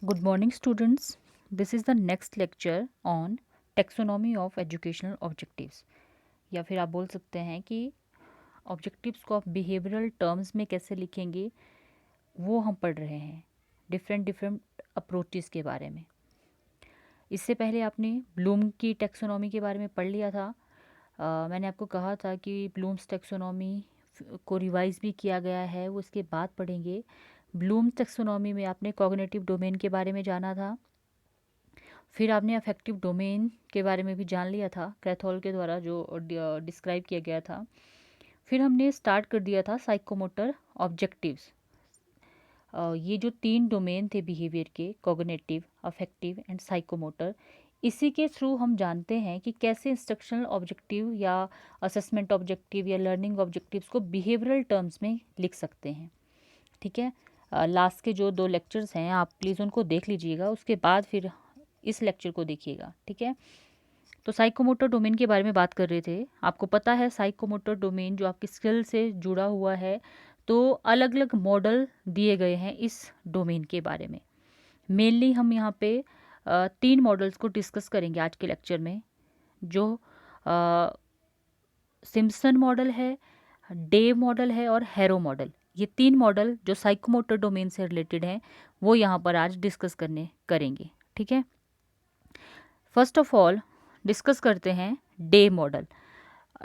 Good morning, students. This is the next lecture on taxonomy of educational objectives. या फिर आप बोल सकते हैं कि ऑब्जेक्टिव्स को आप बिहेवियरल टर्म्स में कैसे लिखेंगे वो हम पढ़ रहे हैं डिफरेंट डिफरेंट अप्रोचेस के बारे में। इससे पहले आपने ब्लूम की टैक्सोनॉमी के बारे में पढ़ लिया था। मैंने आपको कहा था कि ब्लूम्स टैक्सोनॉमी को रिवाइज भी किया गया है, वो इसके बाद पढ़ेंगे। ब्लूम टैक्सोनॉमी में आपने कॉग्निटिव डोमेन के बारे में जाना था, फिर आपने अफेक्टिव डोमेन के बारे में भी जान लिया था कैथोल के द्वारा जो डिस्क्राइब किया गया था। फिर हमने स्टार्ट कर दिया था साइकोमोटर ऑब्जेक्टिव्स। ये जो 3 डोमेन थे बिहेवियर के, कॉग्निटिव, अफेक्टिव एंड साइकोमोटर, इसी के थ्रू हम जानते हैं कि कैसे इंस्ट्रक्शनल ऑब्जेक्टिव या असेसमेंट ऑब्जेक्टिव या लर्निंग ऑब्जेक्टिव्स को बिहेवियरल टर्म्स में लिख सकते हैं। ठीक है, लास्ट के जो 2 लेक्चर्स हैं आप प्लीज़ उनको देख लीजिएगा, उसके बाद फिर इस लेक्चर को देखिएगा। ठीक है, तो साइकोमोटर डोमेन के बारे में बात कर रहे थे। आपको पता है साइकोमोटर डोमेन जो आपकी स्किल से जुड़ा हुआ है, तो अलग अलग मॉडल दिए गए हैं इस डोमेन के बारे में। मेनली हम यहाँ पे 3 मॉडल्स को डिस्कस करेंगे आज के लेक्चर में, जो सिम्पसन मॉडल है, डेव मॉडल है और हैरो मॉडल। ये 3 मॉडल जो साइकोमोटर डोमेन से रिलेटेड हैं वो यहाँ पर आज डिस्कस करेंगे। ठीक है, फर्स्ट ऑफ ऑल डिस्कस करते हैं डे मॉडल।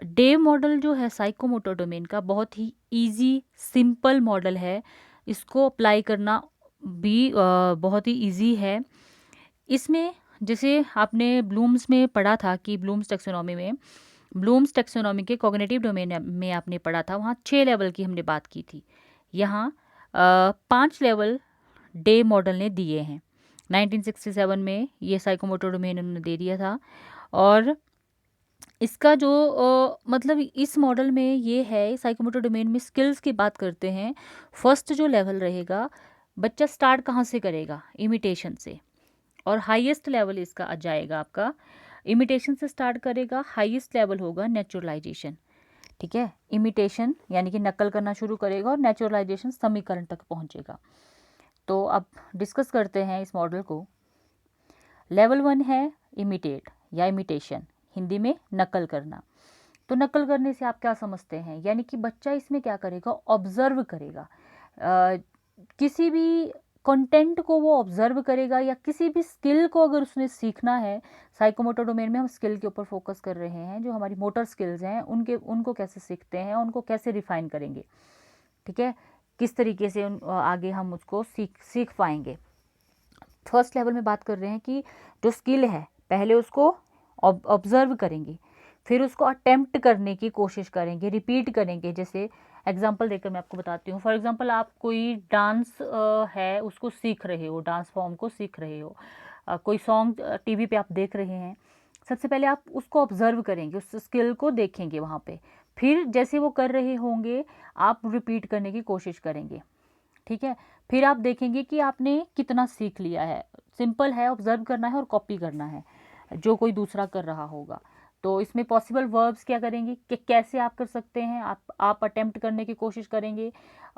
डे मॉडल जो है साइकोमोटर डोमेन का बहुत ही इजी सिंपल मॉडल है। इसको अप्लाई करना भी बहुत ही इजी है। इसमें जैसे आपने ब्लूम्स में पढ़ा था कि ब्लूम्स टैक्सोनॉमी के कॉग्निटिव डोमेन में आपने पढ़ा था, वहाँ 6 लेवल की हमने बात की थी। यहाँ 5 लेवल डे मॉडल ने दिए हैं। 1967 में ये साइकोमोटर डोमेन उन्होंने दे दिया था। और इसका जो मतलब इस मॉडल में ये है, साइकोमोटर डोमेन में स्किल्स की बात करते हैं। फर्स्ट जो लेवल रहेगा, बच्चा स्टार्ट कहाँ से करेगा? इमिटेशन से। और हाईएस्ट लेवल इसका आ जाएगा आपका, इमिटेशन से स्टार्ट करेगा, हाईएस्ट लेवल होगा नेचुरलाइजेशन। ठीक है, इमिटेशन यानी कि नकल करना शुरू करेगा और नेचुरलाइजेशन समीकरण तक पहुंचेगा। तो अब डिस्कस करते हैं इस मॉडल को। लेवल 1 है इमिटेट या इमिटेशन, हिंदी में नकल करना। तो नकल करने से आप क्या समझते हैं? यानी कि बच्चा इसमें क्या करेगा? ऑब्जर्व करेगा। किसी भी कंटेंट को वो ऑब्जर्व करेगा या किसी भी स्किल को अगर उसने सीखना है। साइकोमोटर डोमेन में हम स्किल के ऊपर फोकस कर रहे हैं, जो हमारी मोटर स्किल्स हैं उनको कैसे सीखते हैं, उनको कैसे रिफाइन करेंगे। ठीक है, किस तरीके से आगे हम उसको सीख पाएंगे। फर्स्ट लेवल में बात कर रहे हैं कि जो स्किल है पहले उसको ऑब्जर्व करेंगे, फिर उसको अटेम्प्ट करने की कोशिश करेंगे, रिपीट करेंगे। जैसे एग्जांपल देकर मैं आपको बताती हूँ। फॉर एग्जांपल आप कोई डांस है उसको सीख रहे हो, डांस फॉर्म को सीख रहे हो, कोई सॉन्ग टीवी पे आप देख रहे हैं। सबसे पहले आप उसको ऑब्जर्व करेंगे, उस स्किल को देखेंगे वहाँ पे, फिर जैसे वो कर रहे होंगे आप रिपीट करने की कोशिश करेंगे। ठीक है, फिर आप देखेंगे कि आपने कितना सीख लिया है। सिंपल है, ऑब्जर्व करना है और कॉपी करना है जो कोई दूसरा कर रहा होगा। तो इसमें पॉसिबल वर्ब्स क्या करेंगे कि कैसे आप कर सकते हैं। आप अटेम्प्ट करने की कोशिश करेंगे,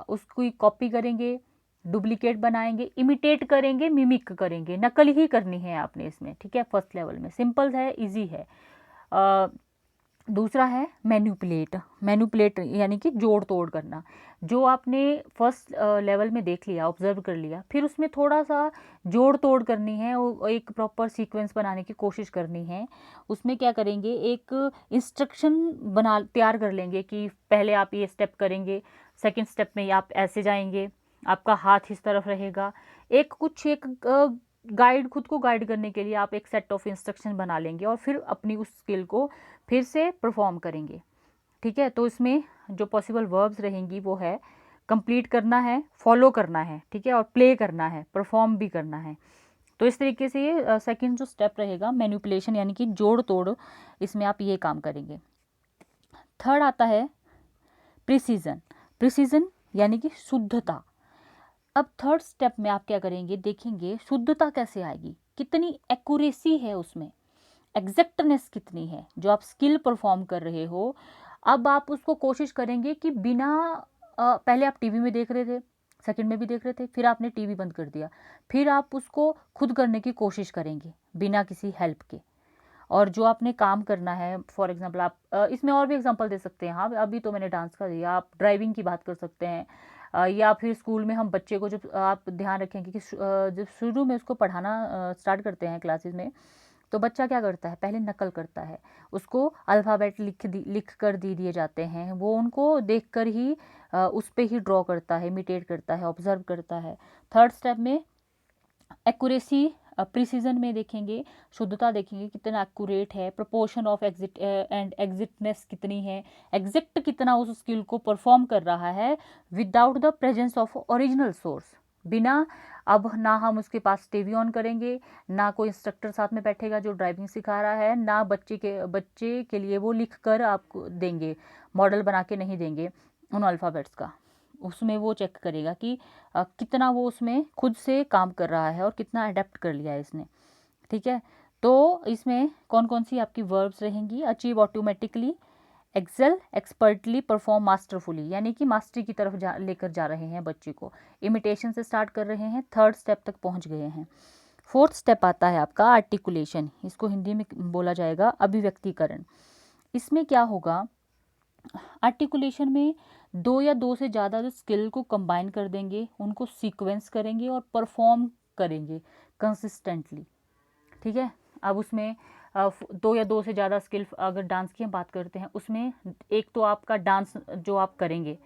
उसकी कॉपी करेंगे, डुप्लीकेट बनाएंगे, इमिटेट करेंगे, मिमिक करेंगे, नकल ही करनी है आपने इसमें। ठीक है, फर्स्ट लेवल में सिंपल है, इजी है। दूसरा है मैन्युपुलेट यानी कि जोड़ तोड़ करना। जो आपने फर्स्ट लेवल में देख लिया, ऑब्जर्व कर लिया, फिर उसमें थोड़ा सा जोड़ तोड़ करनी है, वो एक प्रॉपर सीक्वेंस बनाने की कोशिश करनी है। उसमें क्या करेंगे, एक इंस्ट्रक्शन तैयार कर लेंगे कि पहले आप ये स्टेप करेंगे, सेकंड स्टेप में आप ऐसे जाएंगे, आपका हाथ इस तरफ रहेगा। एक गाइड, खुद को गाइड करने के लिए आप एक सेट ऑफ इंस्ट्रक्शन बना लेंगे और फिर अपनी उस स्किल को फिर से परफॉर्म करेंगे। ठीक है, तो इसमें जो पॉसिबल वर्ब्स रहेंगी वो है कंप्लीट करना है, फॉलो करना है, ठीक है, और प्ले करना है, परफॉर्म भी करना है। तो इस तरीके से ये सेकंड जो स्टेप रहेगा मैनिपुलेशन यानी कि जोड़ तोड़, इसमें आप ये काम करेंगे। थर्ड आता है प्रिसीजन यानी कि शुद्धता। अब थर्ड स्टेप में आप क्या करेंगे, देखेंगे शुद्धता कैसे आएगी, कितनी एक्यूरेसी है उसमें, एग्जैक्टनेस कितनी है जो आप स्किल परफॉर्म कर रहे हो। अब आप उसको कोशिश करेंगे कि बिना पहले आप टीवी में देख रहे थे, सेकंड में भी देख रहे थे, फिर आपने टीवी बंद कर दिया, फिर आप उसको खुद करने की कोशिश करेंगे बिना किसी हेल्प के। और जो आपने काम करना है, फॉर एग्जांपल आप इसमें और भी एग्जांपल दे सकते हैं। हाँ, अभी तो मैंने डांस का दिया, आप ड्राइविंग की बात कर सकते हैं। या फिर स्कूल में हम बच्चे को जब आप ध्यान रखेंगे कि जब शुरू में उसको पढ़ाना स्टार्ट करते हैं क्लासेस में, तो बच्चा क्या करता है, पहले नकल करता है, उसको अल्फ़ाबेट लिख कर दे दिए जाते हैं, वो उनको देख कर ही उस पे ही ड्रॉ करता है, इमिटेट करता है, ऑब्जर्व करता है। थर्ड स्टेप में एक्यूरेसी, प्रिसीजन में देखेंगे, शुद्धता देखेंगे कितना एक्यूरेट है, प्रोपोर्शन ऑफ एग्जिट एंड एग्जिटनेस कितनी है, एग्जैक्ट कितना उस स्किल को परफॉर्म कर रहा है without the presence of original source. बिना, अब ना हम उसके पास टीवी ऑन करेंगे, ना कोई इंस्ट्रक्टर साथ में बैठेगा जो ड्राइविंग सिखा रहा है, ना बच्चे के लिए वो लिख कर आपको देंगे, मॉडल बना के नहीं देंगे उन अल्फ़ाबेट्स का। उसमें वो चेक करेगा कि कितना वो उसमें खुद से काम कर रहा है और कितना अडेप्ट कर लिया है इसने। ठीक है, तो इसमें कौन कौन सी आपकी वर्ब्स रहेंगी, achieve automatically, excel, expertly, perform masterfully, यानी कि मास्टरी की तरफ लेकर जा रहे हैं बच्चे को, इमिटेशन से स्टार्ट कर रहे हैं, थर्ड स्टेप तक पहुंच गए हैं। फोर्थ स्टेप आता है आपका आर्टिकुलेशन, इसको हिंदी में बोला जाएगा अभिव्यक्तिकरण। इसमें क्या होगा, आर्टिकुलेशन में दो से ज़्यादा स्किल को कंबाइन कर देंगे, उनको सीक्वेंस करेंगे और परफॉर्म करेंगे कंसिस्टेंटली। ठीक है, अब उसमें दो से ज़्यादा स्किल, अगर डांस की हम बात करते हैं, उसमें एक तो आपका डांस जो आप करेंगे,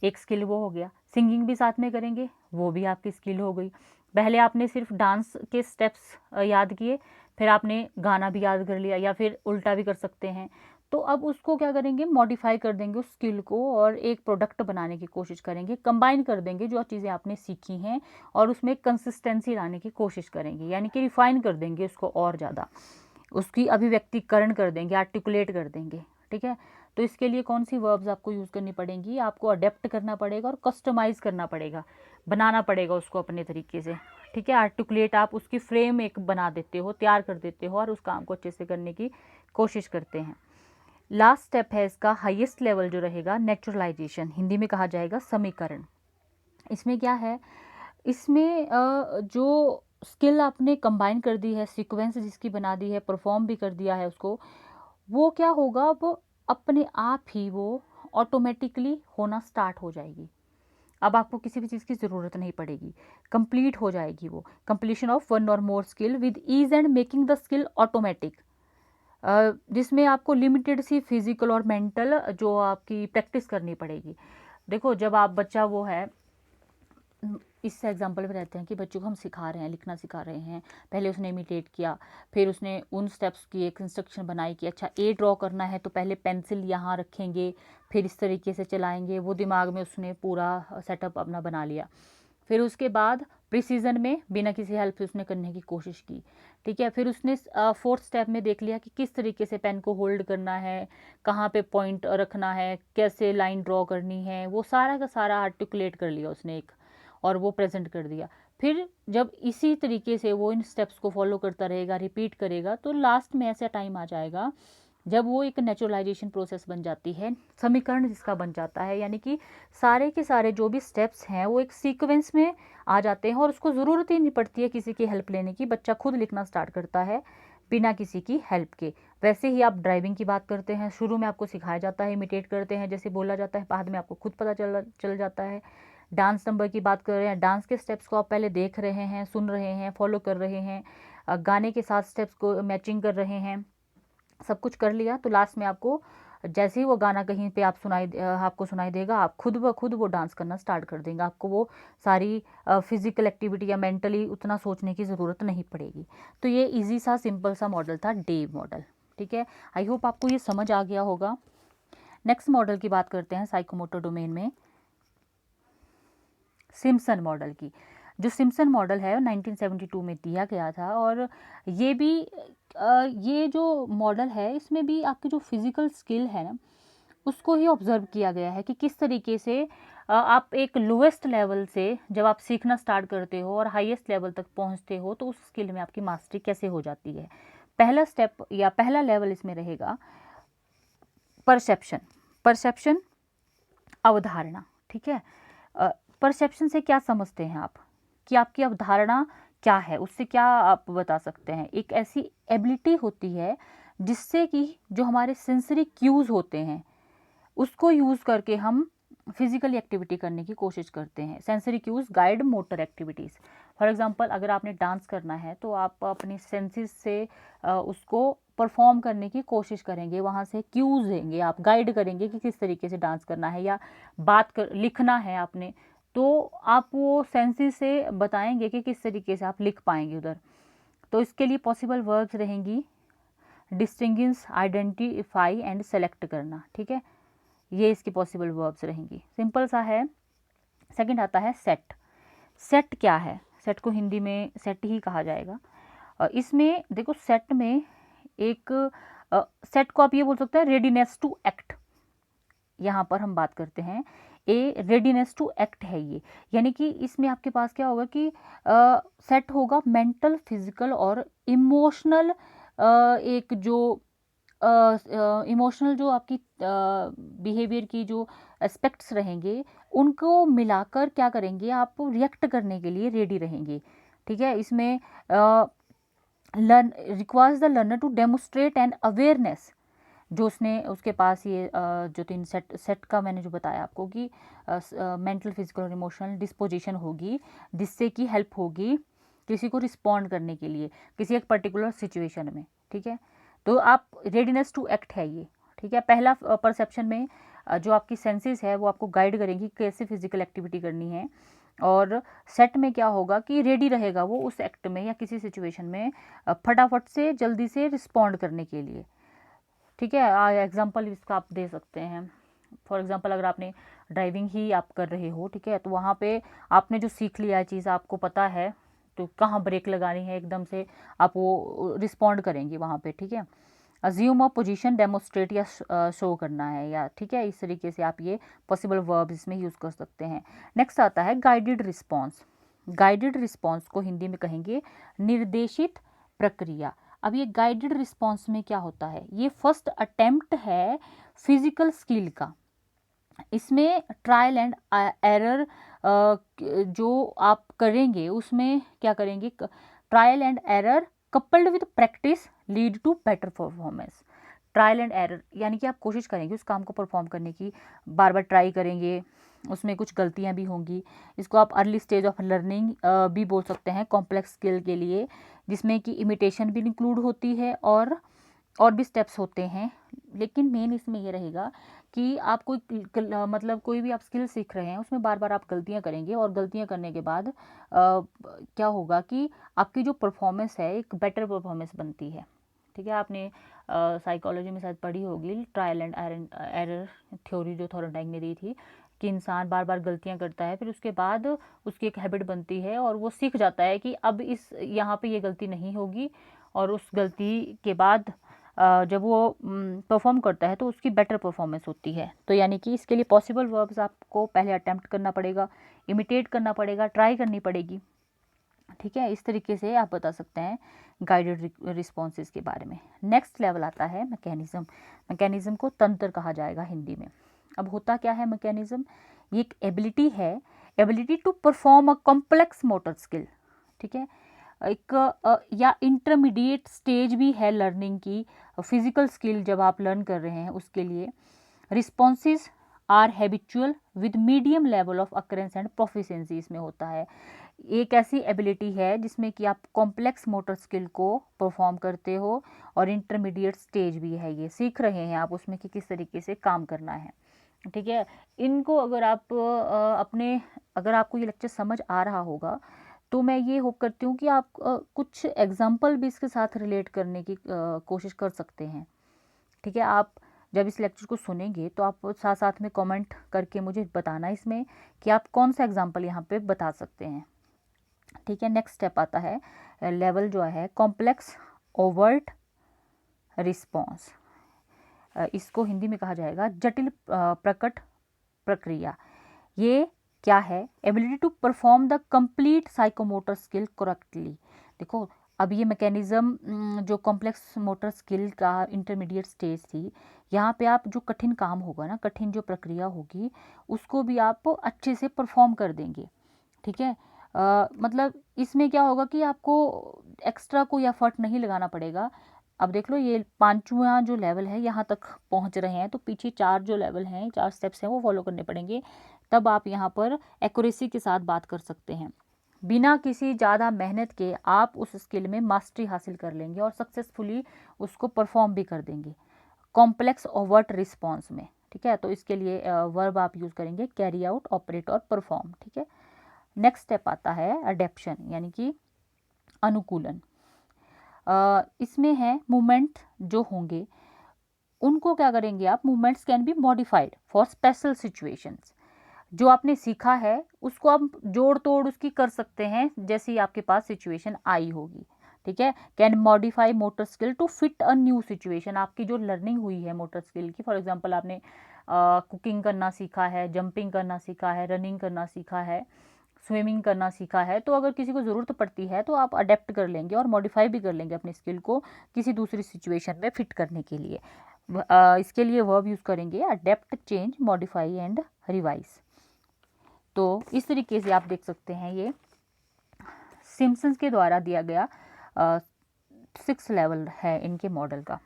एक स्किल वो हो गया, सिंगिंग भी साथ में करेंगे, वो भी आपकी स्किल हो गई। पहले आपने सिर्फ डांस के स्टेप्स याद किए, फिर आपने गाना भी याद कर लिया, या फिर उल्टा भी कर सकते हैं। तो अब उसको क्या करेंगे, मॉडिफाई कर देंगे उस स्किल को और एक प्रोडक्ट बनाने की कोशिश करेंगे, कंबाइन कर देंगे जो चीज़ें आपने सीखी हैं और उसमें कंसिस्टेंसी लाने की कोशिश करेंगे, यानी कि रिफाइन कर देंगे उसको और ज़्यादा, उसकी अभिव्यक्तिकरण कर देंगे, आर्टिकुलेट कर देंगे। ठीक है, तो इसके लिए कौन सी वर्ब्स आपको यूज़ करनी पड़ेंगी, आपको अडेप्ट करना पड़ेगा और कस्टमाइज़ करना पड़ेगा, बनाना पड़ेगा उसको अपने तरीके से। ठीक है, आर्टिकुलेट आप उसकी फ्रेम एक बना देते हो, तैयार कर देते हो और उस काम को अच्छे से करने की कोशिश करते हैं। लास्ट स्टेप है इसका, हाईएस्ट लेवल जो रहेगा, नेचुरलाइजेशन, हिंदी में कहा जाएगा समीकरण। इसमें क्या है, इसमें जो स्किल आपने कंबाइन कर दी है, सीक्वेंस जिसकी बना दी है, परफॉर्म भी कर दिया है उसको, वो क्या होगा, वो अपने आप ही वो ऑटोमेटिकली होना स्टार्ट हो जाएगी। अब आपको किसी भी चीज़ की ज़रूरत नहीं पड़ेगी, कंप्लीट हो जाएगी वो, कंप्लीशन ऑफ वन और more skill with ease and making the skill automatic, जिसमें आपको लिमिटेड सी फिजिकल और मेंटल जो आपकी प्रैक्टिस करनी पड़ेगी। देखो, जब आप बच्चा वो है, इस एग्जांपल में रहते हैं कि बच्चों को हम सिखा रहे हैं, लिखना सिखा रहे हैं, पहले उसने इमिटेट किया, फिर उसने उन स्टेप्स की एक इंस्ट्रक्शन बनाई कि अच्छा ए ड्रॉ करना है तो पहले पेंसिल यहाँ रखेंगे, फिर इस तरीके से चलाएंगे, वो दिमाग में उसने पूरा सेटअप अपना बना लिया। फिर उसके बाद प्रिसीजन में बिना किसी हेल्प से उसने करने की कोशिश की। ठीक है, फिर उसने फोर्थ स्टेप में देख लिया कि किस तरीके से पेन को होल्ड करना है, कहाँ पे पॉइंट रखना है, कैसे लाइन ड्रॉ करनी है, वो सारा का सारा आर्टिकुलेट कर लिया उसने एक, और वो प्रेजेंट कर दिया। फिर जब इसी तरीके से वो इन स्टेप्स को फॉलो करता रहेगा, रिपीट करेगा, तो लास्ट में ऐसा टाइम आ जाएगा जब वो एक नेचुरलाइजेशन प्रोसेस बन जाती है, समीकरण जिसका बन जाता है, यानी कि सारे के सारे जो भी स्टेप्स हैं वो एक सीक्वेंस में आ जाते हैं और उसको ज़रूरत ही नहीं पड़ती है किसी की हेल्प लेने की, बच्चा खुद लिखना स्टार्ट करता है बिना किसी की हेल्प के। वैसे ही आप ड्राइविंग की बात करते हैं, शुरू में आपको सिखाया जाता है, इमिटेट करते हैं जैसे बोला जाता है, बाद में आपको खुद पता चल जाता है। डांस नंबर की बात कर रहे हैं, डांस के स्टेप्स को आप पहले देख रहे हैं, सुन रहे हैं, फॉलो कर रहे हैं, गाने के साथ स्टेप्स को मैचिंग कर रहे हैं, सब कुछ कर लिया, तो लास्ट में आपको जैसे ही वो गाना कहीं पे आपको सुनाई देगा, आप खुद ब खुद वो डांस करना स्टार्ट कर देंगे, आपको वो सारी फिजिकल एक्टिविटी या मेंटली उतना सोचने की ज़रूरत नहीं पड़ेगी। तो ये इजी सा सिंपल सा मॉडल था, डे मॉडल। ठीक है, आई होप आपको ये समझ आ गया होगा। नेक्स्ट मॉडल की बात करते हैं साइकोमोटर डोमेन में, सिम्पसन मॉडल की। जो सिम्पसन मॉडल है 1972 में दिया गया था, और ये जो मॉडल है इसमें भी आपकी जो फिज़िकल स्किल है ना, उसको ही ऑब्जर्व किया गया है कि किस तरीके से आप एक लोएस्ट लेवल से जब आप सीखना स्टार्ट करते हो और हाईएस्ट लेवल तक पहुंचते हो, तो उस स्किल में आपकी मास्टरी कैसे हो जाती है। पहला स्टेप या पहला लेवल इसमें रहेगा परसेप्शन, अवधारणा। ठीक है, परसेप्शन से क्या समझते हैं आप, कि आपकी अवधारणा क्या है, उससे क्या आप बता सकते हैं? एक ऐसी एबिलिटी होती है जिससे कि जो हमारे सेंसरी क्यूज होते हैं उसको यूज करके हम फिजिकल एक्टिविटी करने की कोशिश करते हैं। Sensory cues guide motor activities. For example अगर आपने डांस करना है तो आप अपनी सेंसेस से उसको परफॉर्म करने की कोशिश करेंगे, वहाँ से क्यूज देंगे, आप गाइड करेंगे कि किस तरीके से डांस करना है, या लिखना है आपने तो आप वो सेंसेस से बताएंगे कि किस तरीके से आप लिख पाएंगे उधर। तो इसके लिए पॉसिबल वर्ब्स रहेंगी डिस्टिंग्विश, आइडेंटिफाई एंड सेलेक्ट करना। ठीक है, ये इसकी पॉसिबल वर्ब्स रहेंगी, सिंपल सा है। सेकंड आता है सेट। सेट क्या है? सेट को हिंदी में सेट ही कहा जाएगा। इसमें देखो सेट में एक सेट को आप ये बोल सकते हैं रेडीनेस टू एक्ट। यहाँ पर हम बात करते हैं रेडीनेस टू एक्ट है ये, यानी कि इसमें आपके पास क्या होगा कि सेट होगा मेंटल, फिजिकल और इमोशनल, एक जो इमोशनल जो आपकी बिहेवियर की जो एस्पेक्ट्स रहेंगे उनको मिलाकर क्या करेंगे, आप रिएक्ट करने के लिए रेडी रहेंगे। ठीक है, इसमें learn requires the learner to demonstrate an awareness. जो उसके पास ये जो तीन सेट का मैंने जो बताया आपको कि मेंटल, फिजिकल और इमोशनल डिस्पोजिशन होगी जिससे कि हेल्प होगी किसी को रिस्पॉन्ड करने के लिए किसी एक पर्टिकुलर सिचुएशन में। ठीक है, तो आप रेडीनेस टू एक्ट है ये। ठीक है, पहला परसेप्शन में जो आपकी सेंसेस है वो आपको गाइड करेंगी कैसे फिजिकल एक्टिविटी करनी है, और सेट में क्या होगा कि रेडी रहेगा वो उस एक्ट में या किसी सिचुएशन में फटाफट से जल्दी से रिस्पॉन्ड करने के लिए। ठीक है, एग्जाम्पल इसका आप दे सकते हैं। फॉर एग्जांपल अगर आपने ड्राइविंग ही आप कर रहे हो, ठीक है, तो वहाँ पे आपने जो सीख लिया है चीज़ आपको पता है, तो कहाँ ब्रेक लगानी है एकदम से आप वो रिस्पॉन्ड करेंगे वहाँ पे। ठीक है, अज्यूम अ पोजीशन, डेमोस्ट्रेट या शो करना है, या ठीक है, इस तरीके से आप ये पॉसिबल वर्ब इसमें यूज़ कर सकते हैं। नेक्स्ट आता है गाइडेड रिस्पॉन्स। गाइडेड रिस्पॉन्स को हिंदी में कहेंगे निर्देशित प्रक्रिया। अब ये गाइडेड रिस्पॉन्स में क्या होता है, ये फर्स्ट अटेम्प्ट है फिजिकल स्किल का। इसमें ट्रायल एंड एरर जो आप करेंगे उसमें क्या करेंगे, trial and error coupled with practice lead to better performance. Trial and error यानी कि आप कोशिश करेंगे उस काम को परफॉर्म करने की, बार बार ट्राई करेंगे, उसमें कुछ गलतियां भी होंगी। इसको आप अर्ली स्टेज ऑफ लर्निंग भी बोल सकते हैं कॉम्प्लेक्स स्किल के लिए, जिसमें कि इमिटेशन भी इंक्लूड होती है और भी स्टेप्स होते हैं। लेकिन मेन इसमें ये रहेगा कि आप मतलब कोई भी आप स्किल सीख रहे हैं उसमें बार बार आप गलतियां करेंगे, और गलतियां करने के बाद क्या होगा कि आपकी जो परफॉर्मेंस है एक बेटर परफॉर्मेंस बनती है। ठीक है, आपने साइकोलॉजी में शायद पढ़ी होगी ट्रायल एंड एरर थ्योरी जो थॉर्नडाइक ने दी थी, कि इंसान बार बार गलतियां करता है, फिर उसके बाद उसकी एक हैबिट बनती है और वो सीख जाता है कि अब इस यहाँ पे ये गलती नहीं होगी, और उस गलती के बाद जब वो परफॉर्म करता है तो उसकी बेटर परफॉर्मेंस होती है। तो यानी कि इसके लिए पॉसिबल वर्ब्स आपको पहले अटेम्प्ट करना पड़ेगा, इमिटेट करना पड़ेगा, ट्राई करनी पड़ेगी। ठीक है, इस तरीके से आप बता सकते हैं गाइडेड रिस्पॉन्सेज के बारे में। नेक्स्ट लेवल आता है मैकेनिज्म। मैकेनिज्म को तंत्र कहा जाएगा हिंदी में। अब होता क्या है मैकेनिज्म, ये एक एबिलिटी है, ability to perform a complex motor skill. ठीक है, एक या इंटरमीडिएट स्टेज भी है लर्निंग की, फिजिकल स्किल जब आप लर्न कर रहे हैं उसके लिए। Responses are habitual with medium level of occurrence and proficiency इसमें होता है। एक ऐसी एबिलिटी है जिसमें कि आप कॉम्प्लेक्स मोटर स्किल को परफॉर्म करते हो, और इंटरमीडिएट स्टेज भी है, ये सीख रहे हैं आप उसमें कि किस तरीके से काम करना है। ठीक है, इनको अगर आप अगर आपको ये लेक्चर समझ आ रहा होगा तो मैं ये होप करती हूँ कि आप कुछ एग्जाम्पल भी इसके साथ रिलेट करने की कोशिश कर सकते हैं। ठीक है, आप जब इस लेक्चर को सुनेंगे तो आप साथ साथ में कमेंट करके मुझे बताना इसमें कि आप कौन सा एग्जाम्पल यहाँ पे बता सकते हैं। ठीक है, नेक्स्ट स्टेप आता है लेवल जो है कॉम्प्लेक्स ओवर्ट रिस्पॉन्स। इसको हिंदी में कहा जाएगा जटिल प्रकट प्रक्रिया। ये क्या है, ability to perform the complete psychomotor skill correctly. देखो अब ये मैकेनिज़्म जो कॉम्प्लेक्स मोटर स्किल का इंटरमीडिएट स्टेज थी, यहाँ पे आप जो कठिन काम होगा ना, कठिन जो प्रक्रिया होगी, उसको भी आप अच्छे से परफॉर्म कर देंगे, ठीक है। मतलब इसमें क्या होगा कि आपको एक्स्ट्रा कोई एफर्ट नहीं लगाना पड़ेगा। अब देख लो, ये पांचवा जो लेवल है यहाँ तक पहुँच रहे हैं, तो पीछे 4 जो लेवल हैं, 4 स्टेप्स हैं, वो फॉलो करने पड़ेंगे, तब आप यहाँ पर एक्यूरेसी के साथ बात कर सकते हैं। बिना किसी ज़्यादा मेहनत के आप उस स्किल में मास्टरी हासिल कर लेंगे और सक्सेसफुली उसको परफॉर्म भी कर देंगे कॉम्प्लेक्स ओवर्ट रिस्पॉन्स में, ठीक है। तो इसके लिए वर्ब आप यूज़ करेंगे कैरी आउट, ऑपरेट और परफॉर्म, ठीक है। नेक्स्ट स्टेप आता है अडेप्शन, यानी कि अनुकूलन। इसमें है मूवमेंट जो होंगे उनको क्या करेंगे आप, movements can be modified for special situations. जो आपने सीखा है उसको आप जोड़ तोड़ उसकी कर सकते हैं जैसी आपके पास सिचुएशन आई होगी, ठीक है। Can modify motor skill to fit a new situation. आपकी जो लर्निंग हुई है मोटर स्किल की, फॉर एग्जांपल आपने कुकिंग करना सीखा है, जंपिंग करना सीखा है, रनिंग करना सीखा है, स्विमिंग करना सीखा है, तो अगर किसी को ज़रूरत पड़ती है तो आप अडेप्ट कर लेंगे और मॉडिफाई भी कर लेंगे अपनी स्किल को किसी दूसरी सिचुएशन में फिट करने के लिए। इसके लिए वर्ब यूज़ करेंगे adapt, change, modify and revise. तो इस तरीके से आप देख सकते हैं ये सिम्पसन्स के द्वारा दिया गया 6 लेवल है इनके मॉडल का।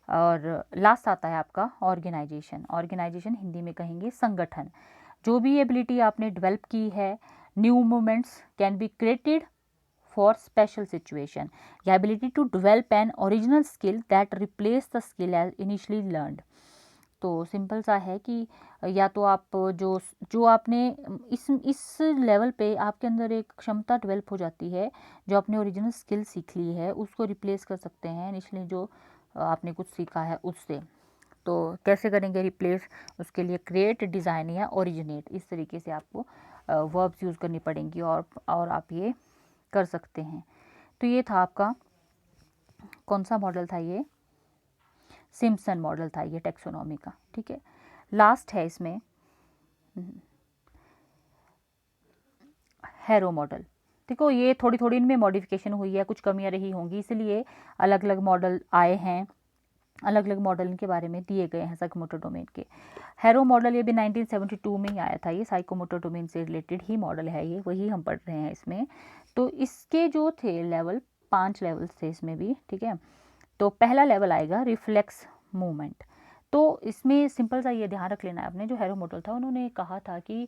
और लास्ट आता है आपका ऑर्गेनाइजेशन। ऑर्गेनाइजेशन हिंदी में कहेंगे संगठन। जो भी एबिलिटी आपने डेवलप की है, new movements can be created for special situation, या ability to develop an original skill that replace the skill as initially learned. तो सिंपल सा है कि या तो आप जो जो आपने इस लेवल पे आपके अंदर एक क्षमता डेवलप हो जाती है, जो आपने ओरिजिनल स्किल सीख ली है उसको रिप्लेस कर सकते हैं इनिशियली जो आपने कुछ सीखा है उससे। तो कैसे करेंगे रिप्लेस, उसके लिए क्रिएट, डिज़ाइन या ओरिजिनेट, इस तरीके से आपको वर्ब्स यूज़ करनी पड़ेंगी और आप ये कर सकते हैं। तो ये था आपका कौन सा मॉडल था, ये सिम्पसन मॉडल था ये टेक्सोनॉमी का, ठीक है। लास्ट है इसमें हैरो मॉडल। देखो ये थोड़ी थोड़ी इनमें मॉडिफिकेशन हुई है, कुछ कमियां रही होंगी, इसलिए अलग अलग मॉडल आए हैं, अलग अलग मॉडल इनके बारे में दिए गए हैं साइकोमोटर डोमेन के। हैरो मॉडल ये भी 1972 में ही आया था, ये साइकोमोटर डोमेन से रिलेटेड ही मॉडल है, ये वही हम पढ़ रहे हैं इसमें। तो इसके जो थे लेवल, 5 लेवल्स थे इसमें भी, ठीक है। तो पहला लेवल आएगा रिफ्लेक्स मूवमेंट। तो इसमें सिंपल सा ये ध्यान रख लेना है आपने, जो हैरो मॉडल था उन्होंने कहा था कि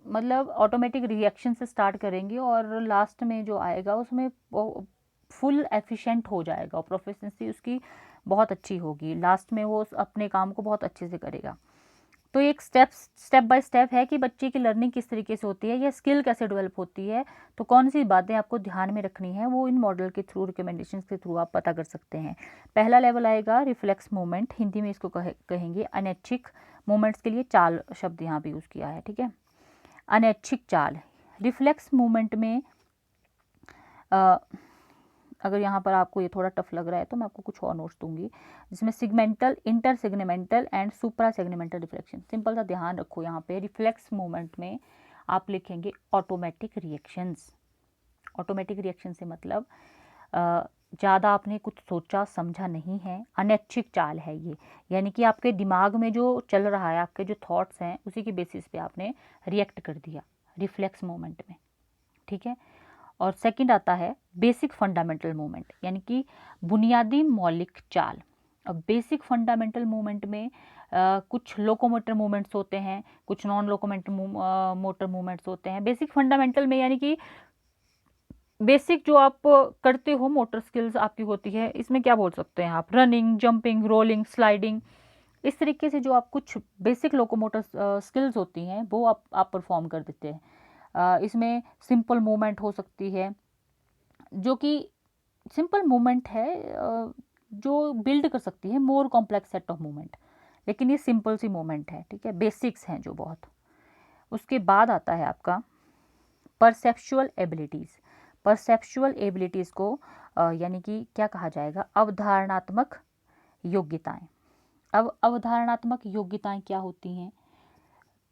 मतलब ऑटोमेटिक रिएक्शन से स्टार्ट करेंगे और लास्ट में जो आएगा उसमें फुल एफिशिएंट हो जाएगा, प्रोफिशिएंसी उसकी बहुत अच्छी होगी, लास्ट में वो अपने काम को बहुत अच्छे से करेगा। तो एक स्टेप बाय स्टेप है कि बच्चे की लर्निंग किस तरीके से होती है या स्किल कैसे डेवलप होती है, तो कौन सी बातें आपको ध्यान में रखनी है वो इन मॉडल के थ्रू, रिकमेंडेशंस के थ्रू आप पता कर सकते हैं। पहला लेवल आएगा रिफ्लेक्स मूवमेंट, हिंदी में इसको कहेंगे अनैच्छिक मूवमेंट्स के लिए चाल शब्द यहाँ पे यूज़ किया है, ठीक है। अनैच्छिक चाल, रिफ्लेक्स मूवमेंट में अगर यहाँ पर आपको ये थोड़ा टफ लग रहा है तो मैं आपको कुछ और नोट्स दूंगी, जिसमें segmental, inter segmental and supra segmental reflection. Simple सा ध्यान रखो, यहाँ पे रिफ्लेक्स मूवमेंट में आप लिखेंगे ऑटोमेटिक रिएक्शंस। ऑटोमेटिक रिएक्शन से मतलब ज़्यादा आपने कुछ सोचा समझा नहीं है, अनैच्छिक चाल है ये, यानी कि आपके दिमाग में जो चल रहा है, आपके जो थॉट्स हैं उसी की बेसिस पे आपने रिएक्ट कर दिया रिफ्लेक्स मूवमेंट में, ठीक है। और सेकंड आता है बेसिक फंडामेंटल मूवमेंट, यानी कि बुनियादी मौलिक चाल। अब बेसिक फंडामेंटल मूवमेंट में कुछ लोकोमोटर मूवमेंट्स होते हैं, कुछ नॉन लोकोमोटर मोटर मूवमेंट्स होते हैं। बेसिक फंडामेंटल में यानी कि बेसिक जो आप करते हो मोटर स्किल्स आपकी होती है, इसमें क्या बोल सकते हैं आप, रनिंग, जंपिंग, रोलिंग, स्लाइडिंग, इस तरीके से जो आप कुछ बेसिक लोकोमोटर स्किल्स होती हैं वो आप परफॉर्म कर देते हैं। इसमें सिंपल मूवमेंट हो सकती है, जो कि सिंपल मूवमेंट है जो बिल्ड कर सकती है more complex set of movement, लेकिन ये सिंपल सी मूवमेंट है, ठीक है, बेसिक्स हैं जो बहुत। उसके बाद आता है आपका परसेप्चुअल एबिलिटीज़। परसेप्चुअल एबिलिटीज़ को यानी कि क्या कहा जाएगा, अवधारणात्मक योग्यताएं। अब अवधारणात्मक योग्यताएं क्या होती हैं,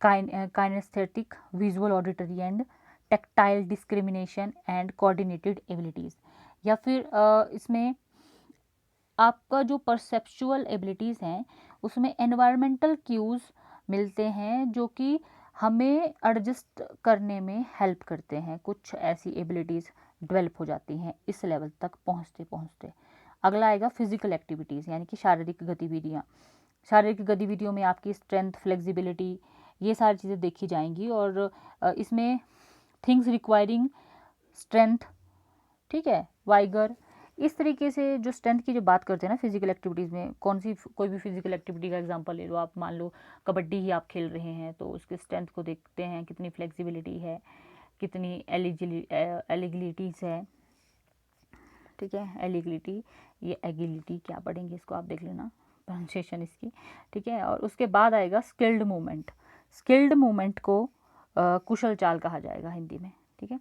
kinesthetic, visual, auditory and tactile discrimination and coordinated abilities. या फिर इसमें आपका जो परसेप्चुअल एबिलिटीज़ हैं उसमें एनवायरमेंटल क्यूज़ मिलते हैं जो कि हमें एडजस्ट करने में हेल्प करते हैं। कुछ ऐसी एबिलिटीज़ डेवलप हो जाती हैं इस लेवल तक पहुंचते पहुंचते। अगला आएगा फिजिकल एक्टिविटीज़, यानी कि शारीरिक गतिविधियाँ। शारीरिक गतिविधियों में आपकी स्ट्रेंथ, फ्लेक्सिबिलिटी, ये सारी चीज़ें देखी जाएंगी। और इसमें थिंग्स रिक्वायरिंग स्ट्रेंथ, ठीक है, वाइगर, इस तरीके से जो स्ट्रेंथ की जो बात करते हैं ना फिजिकल एक्टिविटीज़ में, कोई भी फिजिकल एक्टिविटी का एग्जांपल ले लो आप। मान लो कबड्डी ही आप खेल रहे हैं तो उसके स्ट्रेंथ को देखते हैं, कितनी फ्लेक्सिबिलिटी है, कितनी एलिजिलिटीज़ है, ठीक है, एलिजिलिटी, ये एगिलिटी क्या पढ़ेंगे इसको आप देख लेना प्रोनाउंसिएशन इसकी, ठीक है। और उसके बाद आएगा स्किल्ड मूवमेंट। स्किल्ड मूवमेंट को कुशल चाल कहा जाएगा हिंदी में, ठीक है।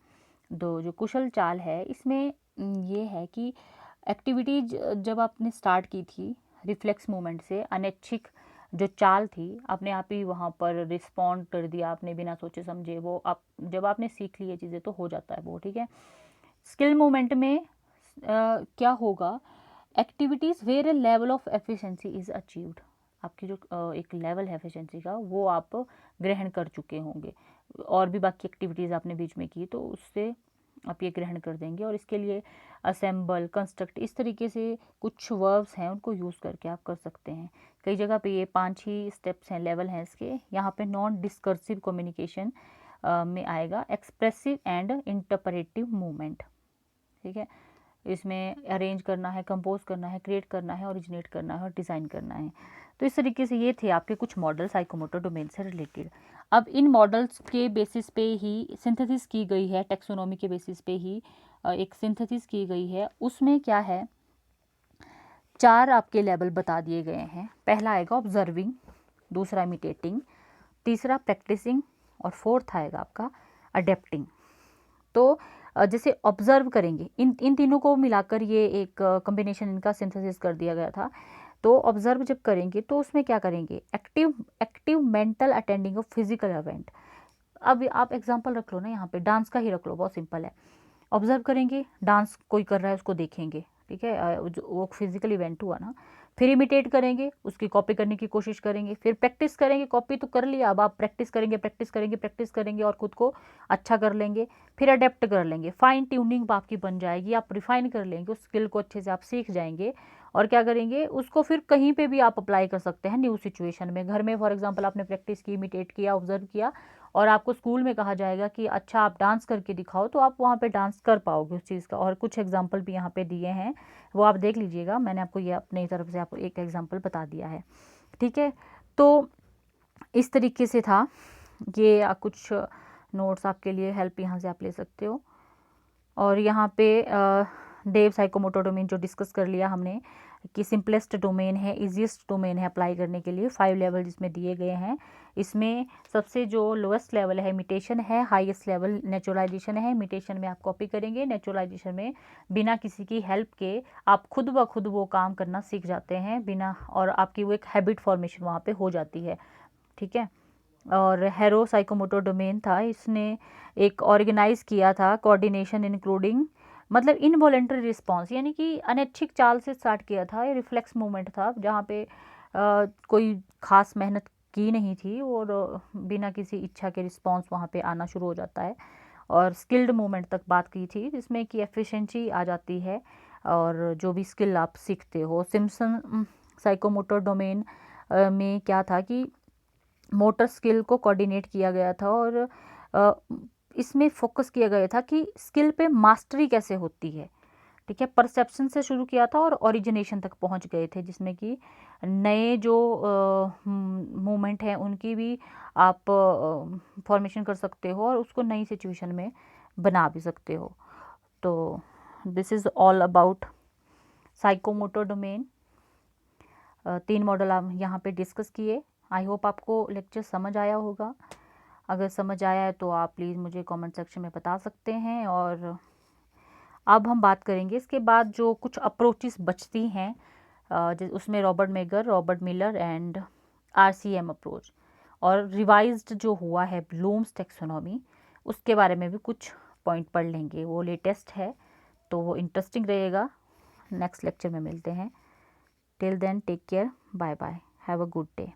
जो कुशल चाल है इसमें ये है कि एक्टिविटी जब आपने स्टार्ट की थी रिफ्लेक्स मूवमेंट से, अनैच्छिक जो चाल थी अपने आप ही वहाँ पर रिस्पॉन्ड कर दिया आपने बिना सोचे समझे। वो आप जब आपने सीख ली ये चीज़ें तो हो जाता है वो, ठीक है। स्किल मूवमेंट में क्या होगा, activities where a level of efficiency is achieved. आपकी जो एक लेवल है एफिशिएंसी का वो आप ग्रहण कर चुके होंगे। और भी बाकी एक्टिविटीज़ आपने बीच में की तो उससे आप ये ग्रहण कर देंगे। और इसके लिए असेंबल, कंस्ट्रक्ट, इस तरीके से कुछ वर्ब्स हैं उनको यूज़ करके आप कर सकते हैं। कई जगह पे ये 5 ही स्टेप्स हैं, लेवल हैं इसके। यहाँ पे नॉन डिस्कर्सिव कम्युनिकेशन में आएगा एक्सप्रेसिव एंड इंटरप्रेटिव मूवमेंट, ठीक है। इसमें अरेंज करना है, कंपोज करना है, क्रिएट करना है, ओरिजिनेट करना है और डिज़ाइन करना है। तो इस तरीके से ये थे आपके कुछ मॉडल साइकोमोटर डोमेन से रिलेटेड। अब इन मॉडल्स के बेसिस पे ही सिंथेसिस की गई है, टेक्सोनॉमी के बेसिस पे ही एक सिंथेसिस की गई है। उसमें क्या है, 4 आपके लेवल बता दिए गए हैं। पहला आएगा ऑब्जर्विंग, दूसरा इमिटेटिंग, तीसरा प्रैक्टिसिंग और फोर्थ आएगा आपका अडेप्टिंग। तो जैसे ऑब्जर्व करेंगे, इन तीनों को मिलाकर ये एक कॉम्बिनेशन इनका सिंथेसिस कर दिया गया था। तो ऑब्जर्व जब करेंगे तो उसमें क्या करेंगे, active mental attending of physical event. अब आप एग्जांपल रख लो ना, यहाँ पे डांस का ही रख लो, बहुत सिंपल है। ऑब्जर्व करेंगे, डांस कोई कर रहा है उसको देखेंगे, ठीक है, जो वो फिजिकल इवेंट हुआ ना। फिर इमिटेट करेंगे, उसकी कॉपी करने की कोशिश करेंगे। फिर प्रैक्टिस करेंगे, कॉपी तो कर लिया, अब आप प्रैक्टिस करेंगे, प्रैक्टिस करेंगे, प्रैक्टिस करेंगे और खुद को अच्छा कर लेंगे। फिर अडेप्ट कर लेंगे, फाइन ट्यूनिंग आपकी बन जाएगी, आप रिफाइन कर लेंगे, उस स्किल को अच्छे से आप सीख जाएंगे। और क्या करेंगे, उसको फिर कहीं पे भी आप अप्लाई कर सकते हैं न्यू सिचुएशन में। घर में फॉर एग्जांपल आपने प्रैक्टिस की, इमिटेट किया, ऑब्जर्व किया और आपको स्कूल में कहा जाएगा कि अच्छा आप डांस करके दिखाओ, तो आप वहाँ पे डांस कर पाओगे उस चीज़ का। और कुछ एग्जांपल भी यहाँ पे दिए हैं, वो आप देख लीजिएगा। मैंने आपको ये अपनी तरफ से आपको एक एग्जांपल बता दिया है, ठीक है। तो इस तरीके से था ये, कुछ नोट्स आपके लिए हेल्प यहाँ से आप ले सकते हो। और यहाँ पे डेव साइकोमोटर डोमेन जो डिस्कस कर लिया हमने कि सिंपलेस्ट डोमेन है, इजीएस्ट डोमेन है अप्लाई करने के लिए। 5 लेवल जिसमें दिए गए हैं, इसमें सबसे जो लोएस्ट लेवल है इमिटेशन है, हाईएस्ट लेवल नेचुरलाइजेशन है। इमिटेशन में आप कॉपी करेंगे, नेचुरलाइजेशन में बिना किसी की हेल्प के आप खुद ब खुद वो काम करना सीख जाते हैं बिना, और आपकी वो एक हैबिट फॉर्मेशन वहाँ पे हो जाती है, ठीक है। और हैरो साइकोमोटर डोमेन था, इसने एक ऑर्गेनाइज किया था कोऑर्डिनेशन इंक्लूडिंग, मतलब इनवॉलेंट्री रिस्पॉन्स, यानी कि अनैच्छिक चाल से स्टार्ट किया था। ये रिफ्लेक्स मूवमेंट था जहाँ पे कोई खास मेहनत की नहीं थी और बिना किसी इच्छा के रिस्पॉन्स वहाँ पे आना शुरू हो जाता है। और स्किल्ड मूवमेंट तक बात की थी जिसमें कि एफिशिएंसी आ जाती है और जो भी स्किल आप सीखते हो। सिम्पसन साइकोमोटर डोमेन में क्या था कि मोटर स्किल को कोऑर्डिनेट किया गया था और इसमें फोकस किया गया था कि स्किल पे मास्टरी कैसे होती है, ठीक है। परसेप्शन से शुरू किया था और ओरिजिनेशन तक पहुंच गए थे, जिसमें कि नए जो मूवमेंट हैं उनकी भी आप फॉर्मेशन कर सकते हो और उसको नई सिचुएशन में बना भी सकते हो। तो this is all about psychomotor domain. 3 model हम यहाँ पे डिस्कस किए। आई होप आपको लेक्चर समझ आया होगा। अगर समझ आया है तो आप प्लीज़ मुझे कमेंट सेक्शन में बता सकते हैं। और अब हम बात करेंगे इसके बाद जो कुछ अप्रोचेस बचती हैं, उसमें Robert megger, Robert Miller and RCM approach और रिवाइज्ड जो हुआ है ब्लूम्स टैक्सोनॉमी, उसके बारे में भी कुछ पॉइंट पढ़ लेंगे। वो लेटेस्ट है तो वो इंटरेस्टिंग रहेगा। नेक्स्ट लेक्चर में मिलते हैं। Till then take care, bye bye, have a good day.